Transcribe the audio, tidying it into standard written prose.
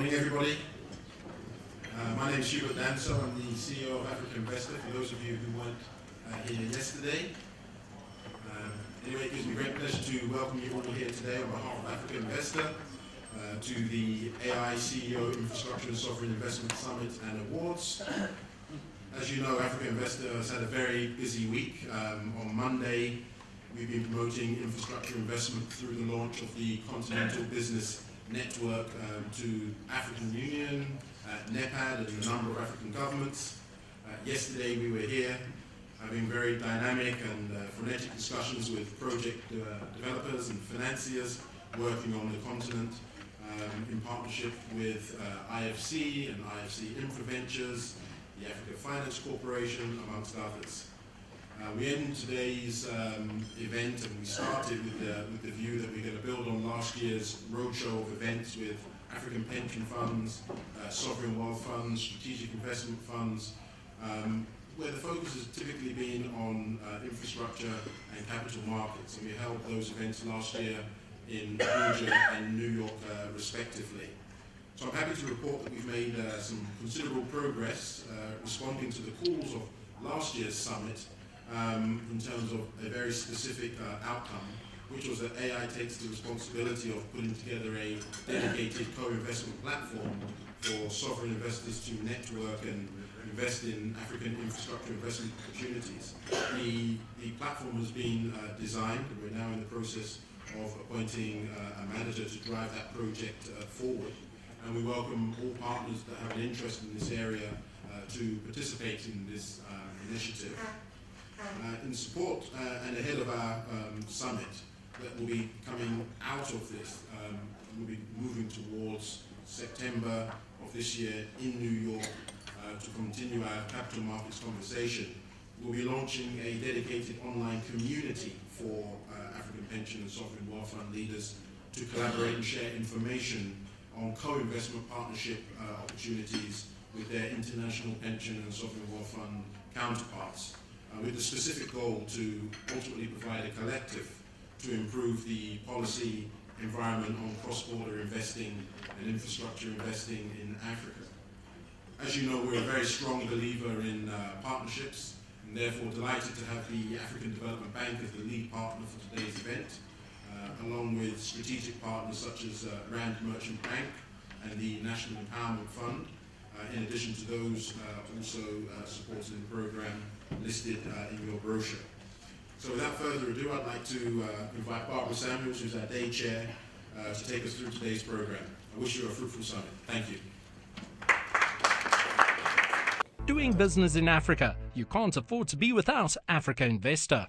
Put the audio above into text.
Morning, everybody. My name is Hubert Danso. I'm the CEO of Africa Investor, for those of you who weren't here yesterday. Anyway, it gives me great pleasure to welcome you all here today on behalf of Africa Investor to the AI CEO Infrastructure and Sovereign Investment Summit and Awards. As you know, Africa Investor has had a very busy week. On Monday, we've been promoting infrastructure investment through the launch of the Continental Business Network to African Union, NEPAD, and a number of African governments. Yesterday we were here having very dynamic and frenetic discussions with project developers and financiers working on the continent in partnership with IFC and IFC Infraventures, the Africa Finance Corporation, amongst others. We end today's event, and we started with the view that we're going to build on last year's roadshow of events with African pension funds, sovereign wealth funds, strategic investment funds, where the focus has typically been on infrastructure and capital markets. And we held those events last year in Abuja and New York, respectively. So I'm happy to report that we've made some considerable progress responding to the calls of last year's summit in terms of a very specific outcome, which was that AI takes the responsibility of putting together a dedicated co-investment platform for sovereign investors to network and invest in African infrastructure investment opportunities. The platform has been designed, and we're now in the process of appointing a manager to drive that project forward. And we welcome all partners that have an interest in this area to participate in this initiative. In support and ahead of our summit that will be coming out of this, we'll be moving towards September of this year in New York to continue our capital markets conversation. We'll be launching a dedicated online community for African pension and sovereign wealth fund leaders to collaborate and share information on co-investment partnership opportunities with their international pension and sovereign wealth fund counterparts, with the specific goal to ultimately provide a collective to improve the policy environment on cross-border investing and infrastructure investing in Africa. As you know, we're a very strong believer in partnerships, and therefore delighted to have the African Development Bank as the lead partner for today's event, along with strategic partners such as Rand Merchant Bank and the National Empowerment Fund, in addition to those also supporting the program listed in your brochure. So without further ado, I'd like to invite Barbara Samuels, who's our day chair, to take us through today's program. I wish you a fruitful summit. Thank you. Doing business in Africa. You can't afford to be without Africa Investor.